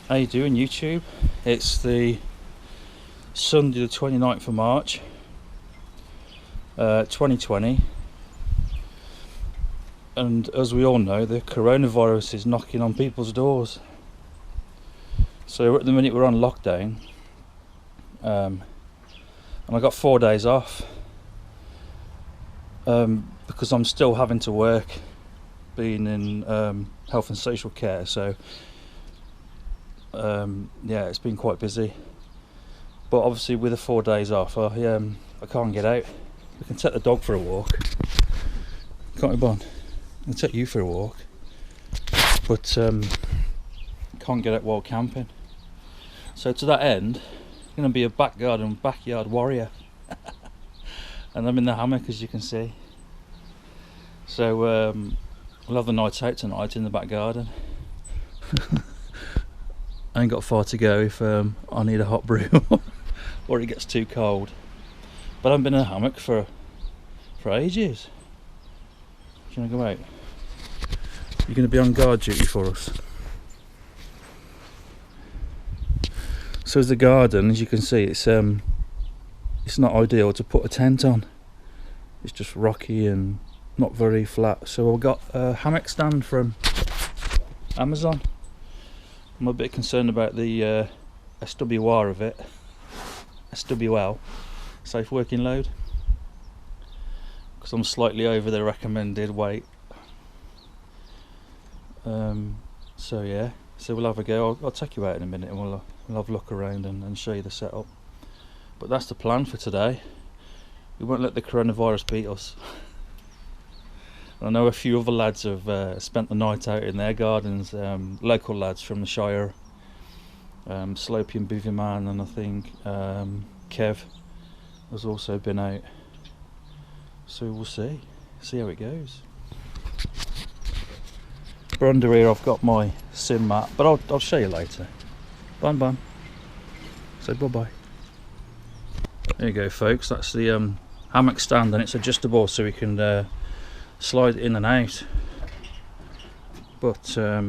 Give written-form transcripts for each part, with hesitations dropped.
How you doing, YouTube? It's the Sunday the 29th of March 2020, and as we all know, the coronavirus is knocking on people's doors. So at the minute we're on lockdown, and I got 4 days off because I'm still having to work, being in health and social care. So yeah, it's been quite busy, but obviously with the 4 days off, I can't get out. We can take the dog for a walk, can't we, Bon? I can take you for a walk, but can't get out while camping. So to that end, I'm going to be a backyard warrior and I'm in the hammock, as you can see. So I'll have the night out tonight in the back garden. I ain't got far to go if I need a hot brew or it gets too cold. But I haven't been in a hammock for ages. Do you want to go out? You're going to be on guard duty for us. So as the garden, as you can see, it's not ideal to put a tent on. It's just rocky and not very flat. So I've got a hammock stand from Amazon. I'm a bit concerned about the SWR of it. SWL, safe working load, because I'm slightly over the recommended weight. So yeah, so we'll have a go. I'll take you out in a minute and we'll have a look around and show you the setup. But that's the plan for today. We won't let the coronavirus beat us. I know a few other lads have spent the night out in their gardens, local lads from the Shire, Slopey and Bivy Man, and I think Kev has also been out. So we'll see how it goes. But under here I've got my sim mat, but I'll show you later. Bye. Say bye. There you go, folks. That's the hammock stand, and it's adjustable so we can slide in and out. But I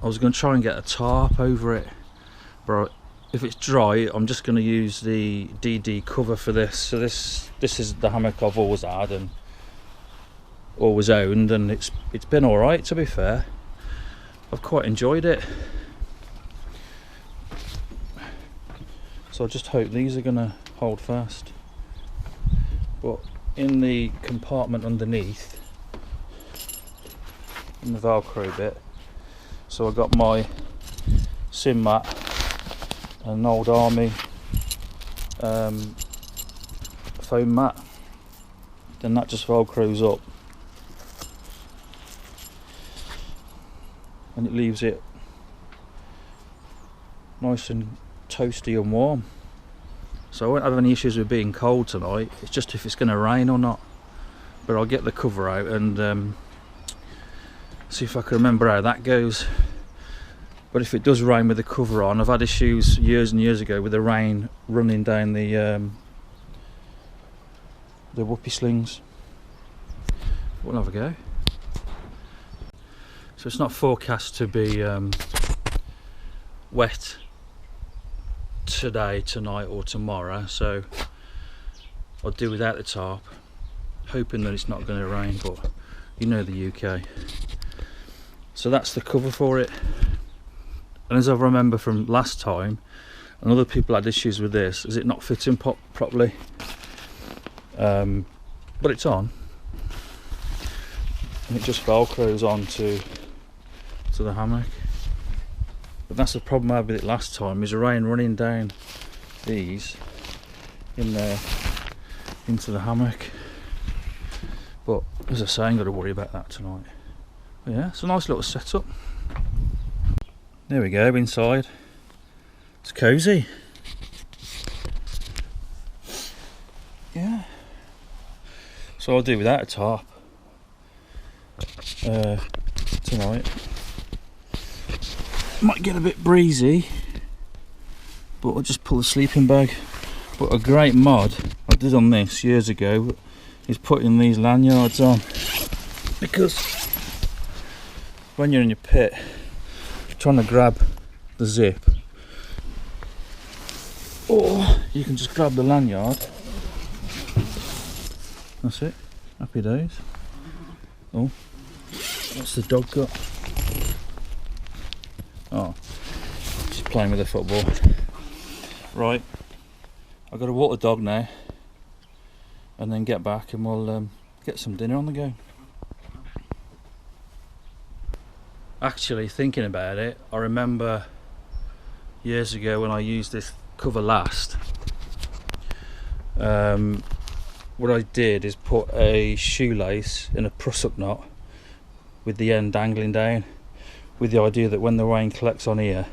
was going to try and get a tarp over it, but if it's dry I'm just going to use the DD cover for this. So this is the hammock I've always had and always owned, and it's been alright, to be fair. I've quite enjoyed it. So I just hope these are going to hold fast. But in the compartment underneath, in the Velcro bit, so I got my sim mat and an old army foam mat. Then that just Velcros up and it leaves it nice and toasty and warm. So I won't have any issues with being cold tonight. It's just if it's going to rain or not. But I'll get the cover out and see if I can remember how that goes. But if it does rain with the cover on, I've had issues years and years ago with the rain running down the whoopee slings. We'll have a go. So it's not forecast to be wet today, tonight or tomorrow, so I'll do without the tarp, hoping that it's not going to rain, but you know the UK. So that's the cover for it. And as I remember from last time, and other people had issues with this, is it not fitting properly, but it's on and it just velcros onto the hammock. But that's the problem I had with it last time, is the rain running down these in there into the hammock. But as I say, I ain't got to worry about that tonight. But yeah, it's a nice little setup. There we go, inside. It's cosy. Yeah. So I'll do without a tarp tonight. Might get a bit breezy, but I'll just pull the sleeping bag. But a great mod I did on this years ago is putting these lanyards on, because when you're in your pit trying to grab the zip, or you can just grab the lanyard. That's it, happy days. Oh, what's the dog got? Oh, she's playing with the football. Right, I've got to walk the dog now and then get back and we'll get some dinner on the go. Actually, thinking about it, I remember years ago when I used this cover last, what I did is put a shoelace in a press-up knot with the end dangling down, with the idea that when the rain collects on here,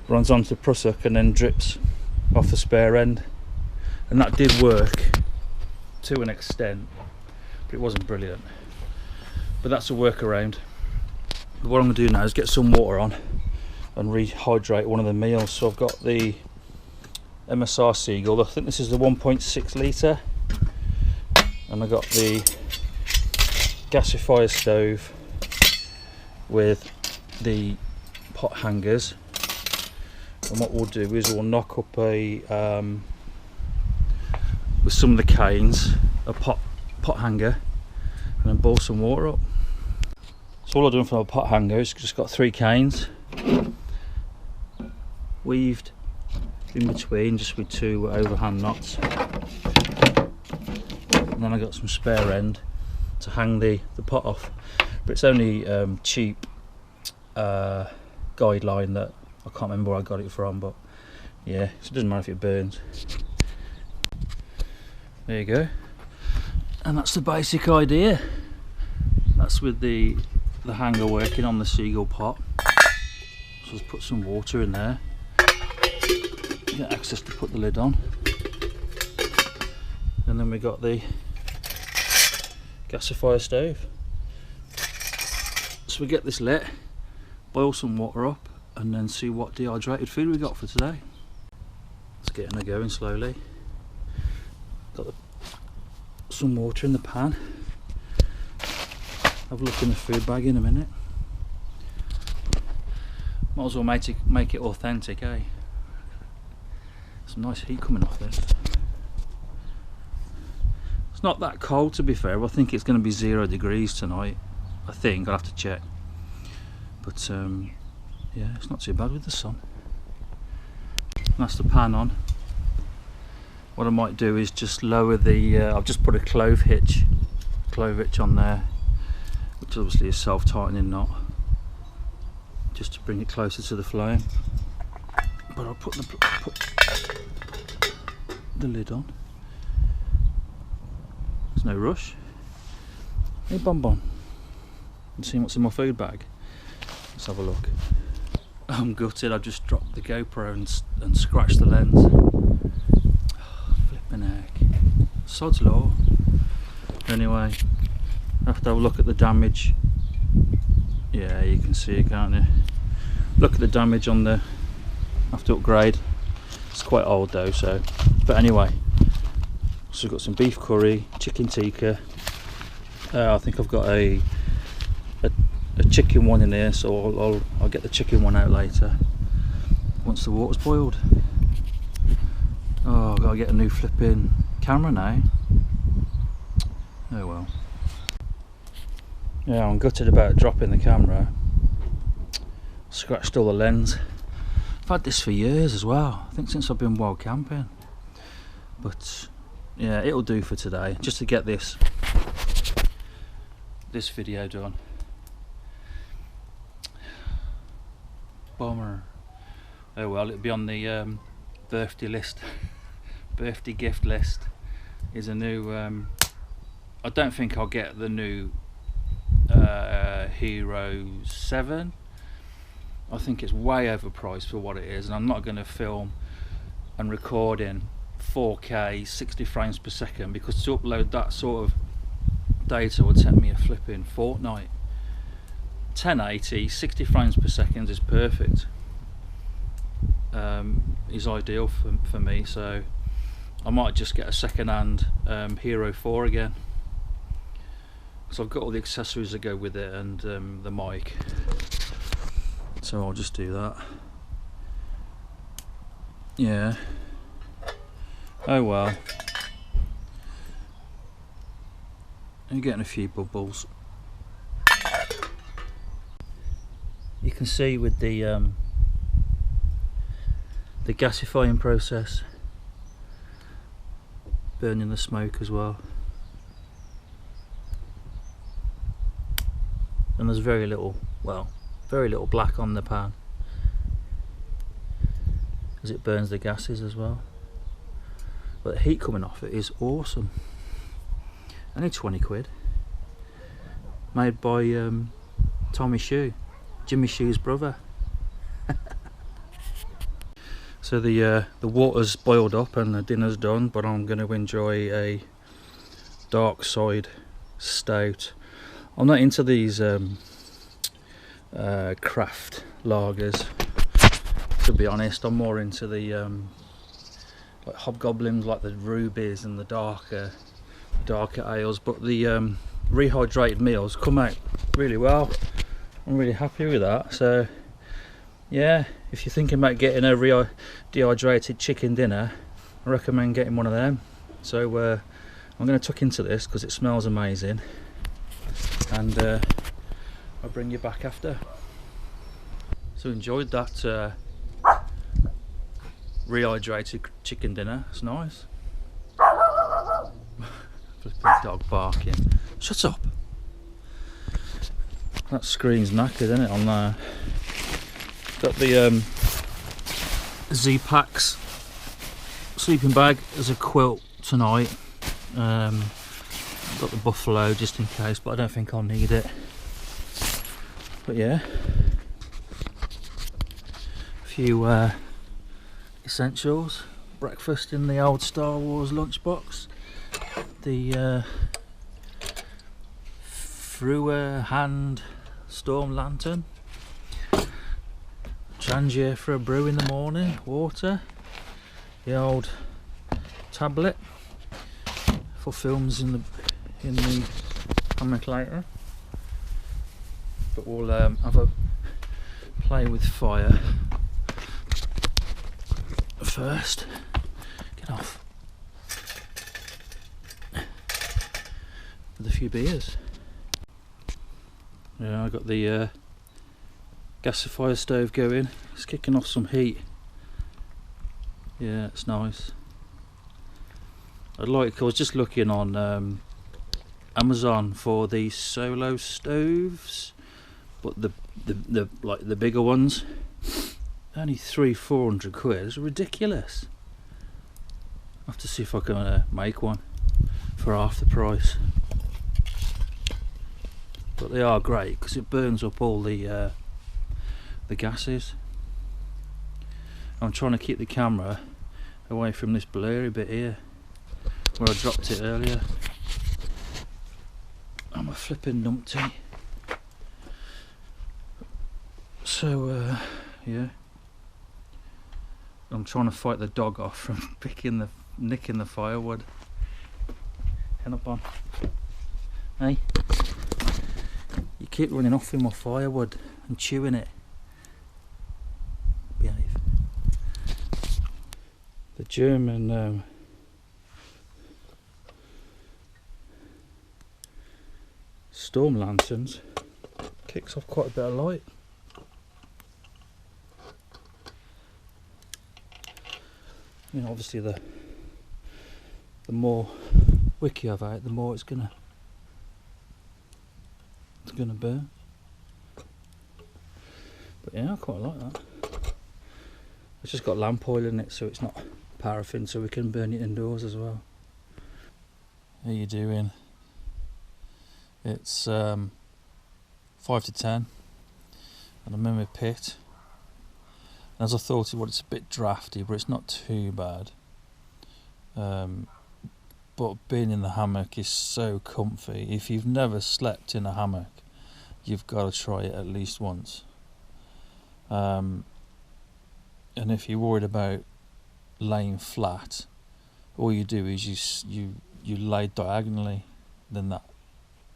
runs onto the press-up and then drips off the spare end. And that did work to an extent, but it wasn't brilliant. But that's a workaround. What I'm going to do now is get some water on and rehydrate one of the meals. So I've got the MSR Seagull, I think this is the 1.6 litre, and I've got the gasifier stove with the pot hangers. And what we'll do is we'll knock up a with some of the canes, a pot hanger, and then boil some water up. So all I've done for my pot hanger is just got 3 canes weaved in between, just with 2 overhand knots, and then I got some spare end to hang the pot off. But it's only cheap guideline that I can't remember where I got it from, but yeah, so it doesn't matter if it burns. There you go, and that's the basic idea. That's with the hanger working on the Seagull pot. So let's put some water in there, get access to put the lid on, and then we got the gasifier stove. So we get this lit, boil some water up, and then see what dehydrated food we got for today. Let's get it going slowly. Got some water in the pan. Have a look in the food bag in a minute. Might as well make it authentic, eh? Some nice heat coming off this. It's not that cold, to be fair. I think it's going to be 0 degrees tonight. I think, I'll have to check. But yeah, it's not too bad with the sun. And that's the pan on. What I might do is just lower the I've just put a clove hitch on there, which obviously is self-tightening knot, just to bring it closer to the flame. But I'll put the lid on. There's no rush. Hey bonbon, and see what's in my food bag. Let's have a look. I'm gutted, I've just dropped the GoPro and scratched the lens. Oh, flipping heck. Sod's law. Anyway, I have to have a look at the damage. Yeah, you can see it, can't you? Look at the damage on the... I have to upgrade. It's quite old though, so... But anyway, so we've got some beef curry, chicken tikka. I think I've got a chicken one in here, so I'll get the chicken one out later once the water's boiled. Oh, I've got to get a new flipping camera now. Oh well. Yeah, I'm gutted about dropping the camera. Scratched all the lens. I've had this for years as well, I think since I've been wild camping. But yeah, it'll do for today, just to get this video done. Bummer. Oh well, it'll be on the birthday list. Birthday gift list is a new I don't think I'll get the new Hero 7. I think it's way overpriced for what it is, and I'm not going to film and record in 4K 60 frames per second, because to upload that sort of data would take me a flipping fortnight. 1080 60 frames per second is perfect, is ideal for me, so I might just get a second-hand Hero 4 again, so I've got all the accessories that go with it and the mic, so I'll just do that. Yeah. Oh well. You're getting a few bubbles. You can see with the gasifying process burning the smoke as well. And there's very little black on the pan as it burns the gases as well. But the heat coming off it is awesome. Only 20 quid. Made by Tommy Shoe, Jimmy Shoe's brother. So the water's boiled up and the dinner's done, but I'm going to enjoy a dark side stout. I'm not into these craft lagers, to be honest. I'm more into the like hobgoblins, like the rubies and the darker ales. But the rehydrated meals come out really well. I'm really happy with that. So yeah, if you're thinking about getting a dehydrated chicken dinner, I recommend getting one of them. So I'm going to tuck into this because it smells amazing, and I'll bring you back after. So enjoyed that rehydrated chicken dinner. It's nice. Flipping dog barking. Shut up. That screen's knackered, isn't it, on there? Got the Z-Packs sleeping bag as a quilt tonight. Got the buffalo just in case, but I don't think I'll need it. But yeah, a few essentials. Breakfast in the old Star Wars lunchbox. The Fruer hand storm lantern. Trangier for a brew in the morning. Water. The old tablet for films in the hammock later. But we'll have a play with fire first. Get off. With a few beers. Yeah, I got the gasifier stove going. It's kicking off some heat. Yeah, it's nice. I was just looking on Amazon for these solo stoves, but the bigger ones, only 300-400 quid. It's ridiculous. I have to see if I can make one for half the price. But they are great because it burns up all the gases. I'm trying to keep the camera away from this blurry bit here where I dropped it earlier. I'm a flipping numpty. So yeah, I'm trying to fight the dog off from nicking the firewood. Hand up on. Hey, you keep running off with my firewood and chewing it. Behave. The German storm lanterns kicks off quite a bit of light. I mean, obviously the more wick you have out, the more it's gonna burn. But yeah, I quite like that. It's just got lamp oil in it, so it's not paraffin, so we can burn it indoors as well. How you doing? It's 5 to 10 and I'm in my pit. And as I thought, it's a bit drafty, but it's not too bad. But being in the hammock is so comfy. If you've never slept in a hammock, you've got to try it at least once. And if you're worried about laying flat, all you do is you lay diagonally, then that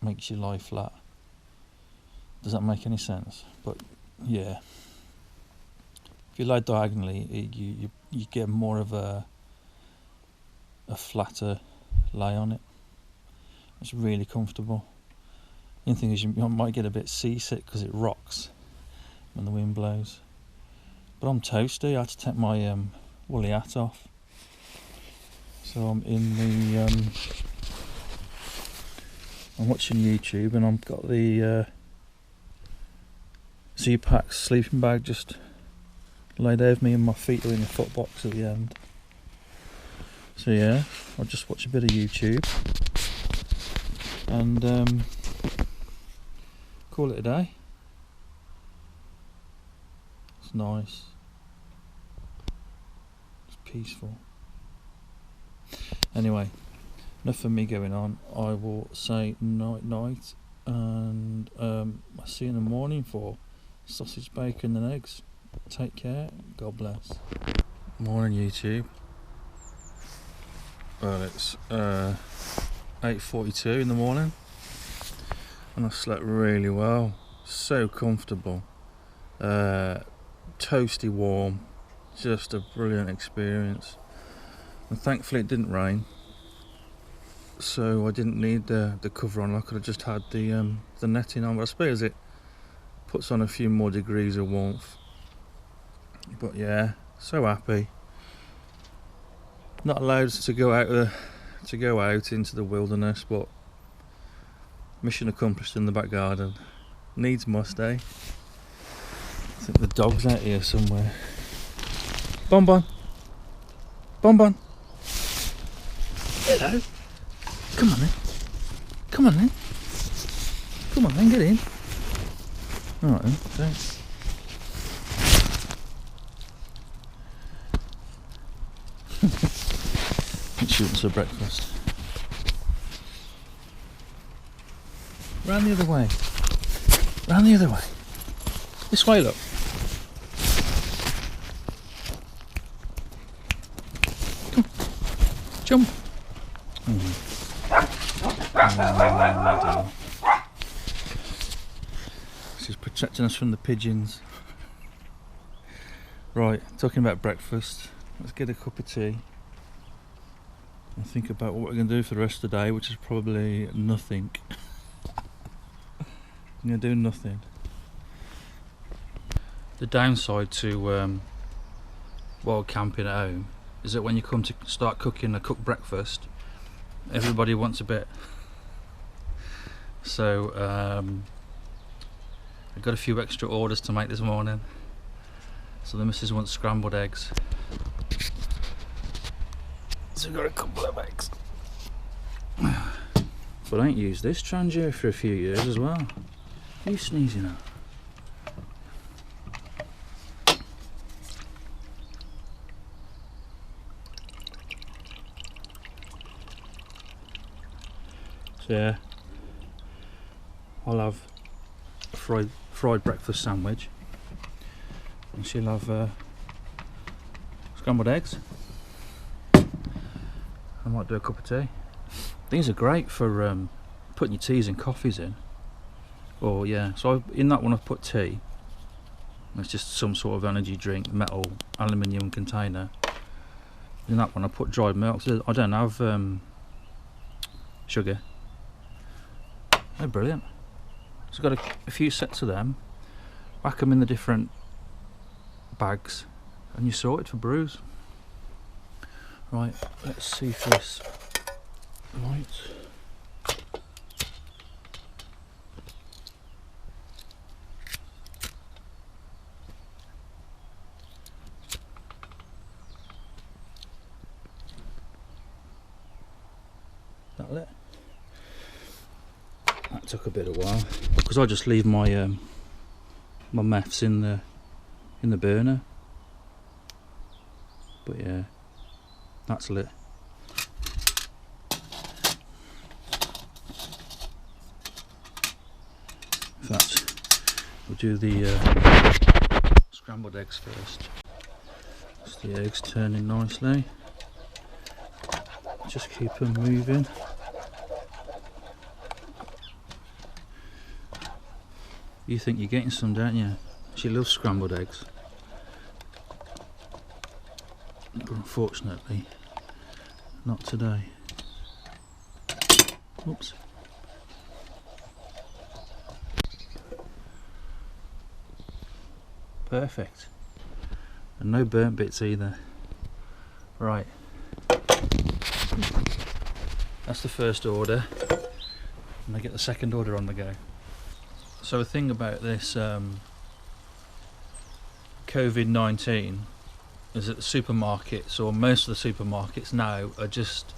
makes you lie flat. Does that make any sense? But yeah, if you lie diagonally, you get more of a flatter lay on it. It's really comfortable. The only thing is you might get a bit seasick because it rocks when the wind blows. But I'm toasty. I had to take my woolly hat off. So I'm in the I'm watching YouTube and I've got the Z-Pack sleeping bag just laid over me and my feet are in the foot box at the end. So yeah, I'll just watch a bit of YouTube and call it a day. It's nice. It's peaceful. Anyway, enough of me going on. I will say night night and I'll see you in the morning for sausage, bacon and eggs. Take care. God bless. Morning YouTube. Well, it's 8:42 in the morning and I slept really well. So comfortable. Toasty warm. Just a brilliant experience. And thankfully it didn't rain, so I didn't need the cover on. I could have just had the netting on, but I suppose it puts on a few more degrees of warmth. But yeah, so happy. Not allowed to go out into the wilderness, but mission accomplished in the back garden. Needs must, eh? I think the dog's out here somewhere. Bonbon. Bonbon. Hello. Come on then. Come on then. Come on then, get in. Alright then, thanks. She wants her breakfast. Round the other way. Round the other way. This way, look. Come on. Jump. Oh, she's protecting us from the pigeons. Right, talking about breakfast, let's get a cup of tea and think about what we're going to do for the rest of the day, which is probably nothing. I'm going to do nothing. The downside to while camping at home is that when you come to start cooking a cooked breakfast, everybody wants a bit. So I got a few extra orders to make this morning. So the missus wants scrambled eggs. So we got a couple of eggs. But I ain't used this Trangia for a few years as well. Are you sneezing at? So yeah, I'll have a fried breakfast sandwich and she'll have scrambled eggs. I might do a cup of tea. These are great for putting your teas and coffees in. Or yeah, so in that one I've put tea. It's just some sort of energy drink, metal aluminium container. In that one I put dried milk. So I don't have sugar. They're brilliant. So I've got a few sets of them, whack them in the different bags and you're sorted for brews. Right, let's see if this right. That lit? That took a bit of a while because I just leave my my meths in the burner. But yeah, that's lit. In fact, we'll do the scrambled eggs first. Just the eggs turning nicely. Just keep them moving. You think you're getting some, don't you? She loves scrambled eggs. but unfortunately not today. Oops. Perfect. And no burnt bits either. Right. That's the first order. And I get the second order on the go. So the thing about this Covid-19 is that the supermarkets, or most of the supermarkets now, are just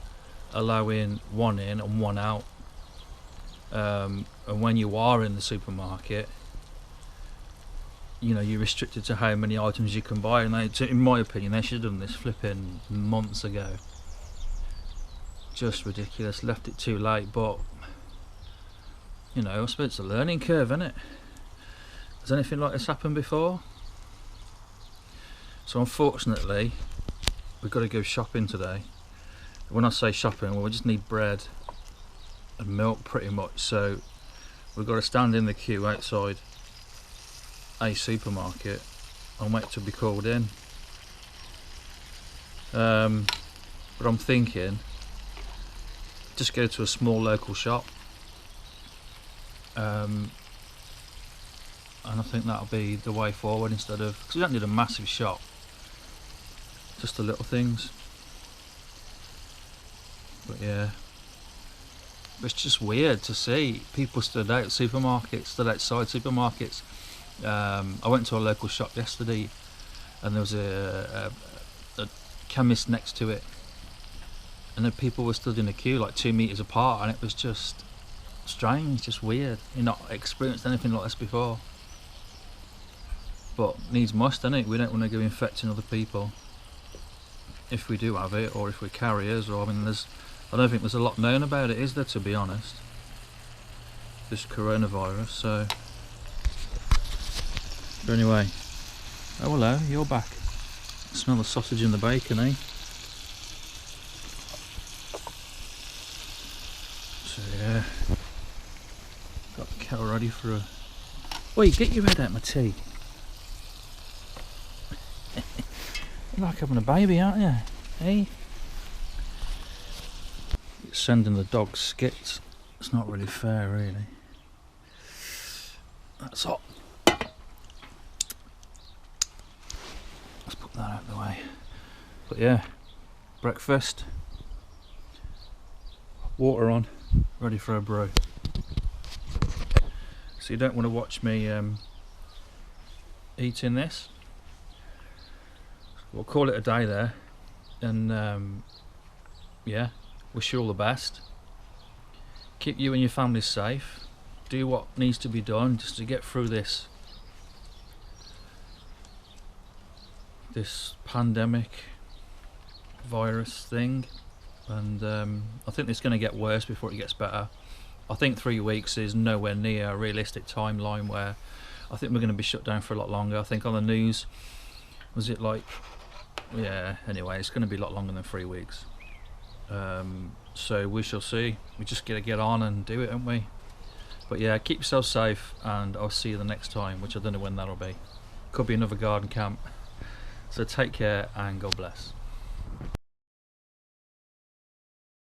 allowing one in and one out. And when you are in the supermarket, you know, you're restricted to how many items you can buy, and in my opinion, they should have done this flipping months ago. Just ridiculous. Left it too late, but you know, I suppose it's a learning curve, isn't it? Has anything like this happened before? So unfortunately, we've got to go shopping today. When I say shopping, well, we just need bread and milk pretty much. So we've got to stand in the queue outside a supermarket and wait to be called in. But I'm thinking, just go to a small local shop. And I think that'll be the way forward, instead of, because you don't need a massive shop, just the little things. But yeah, it's just weird to see people stood outside supermarkets. I went to a local shop yesterday, and there was a chemist next to it, and then people were stood in a queue like 2 meters apart, and it was just strange, just weird. You've not experienced anything like this before, but needs must, innit? We don't want to go infecting other people if we do have it, or if we're carriers. Or I mean, I don't think there's a lot known about it, is there, to be honest, this coronavirus. So anyway, oh hello, you're back. Smell the sausage and the bacon, eh? So yeah, got the kettle ready for a... Wait, get your head out my tea. You're like having a baby, aren't you? Hey? Sending the dog skits. It's not really fair, really. That's hot. Let's put that out of the way. But yeah, breakfast. Water on, ready for a brew. So you don't want to watch me eating this. We'll call it a day there, and yeah, wish you all the best. Keep you and your family safe. Do what needs to be done just to get through this pandemic virus thing, and I think it's going to get worse before it gets better. I think 3 weeks is nowhere near a realistic timeline, where I think we're going to be shut down for a lot longer. I think on the news, was it like, yeah, anyway, it's going to be a lot longer than 3 weeks. So we shall see. We just got to get on and do it, haven't we? But yeah, keep yourself safe, and I'll see you the next time, which I don't know when that'll be. Could be another garden camp. So take care and God bless.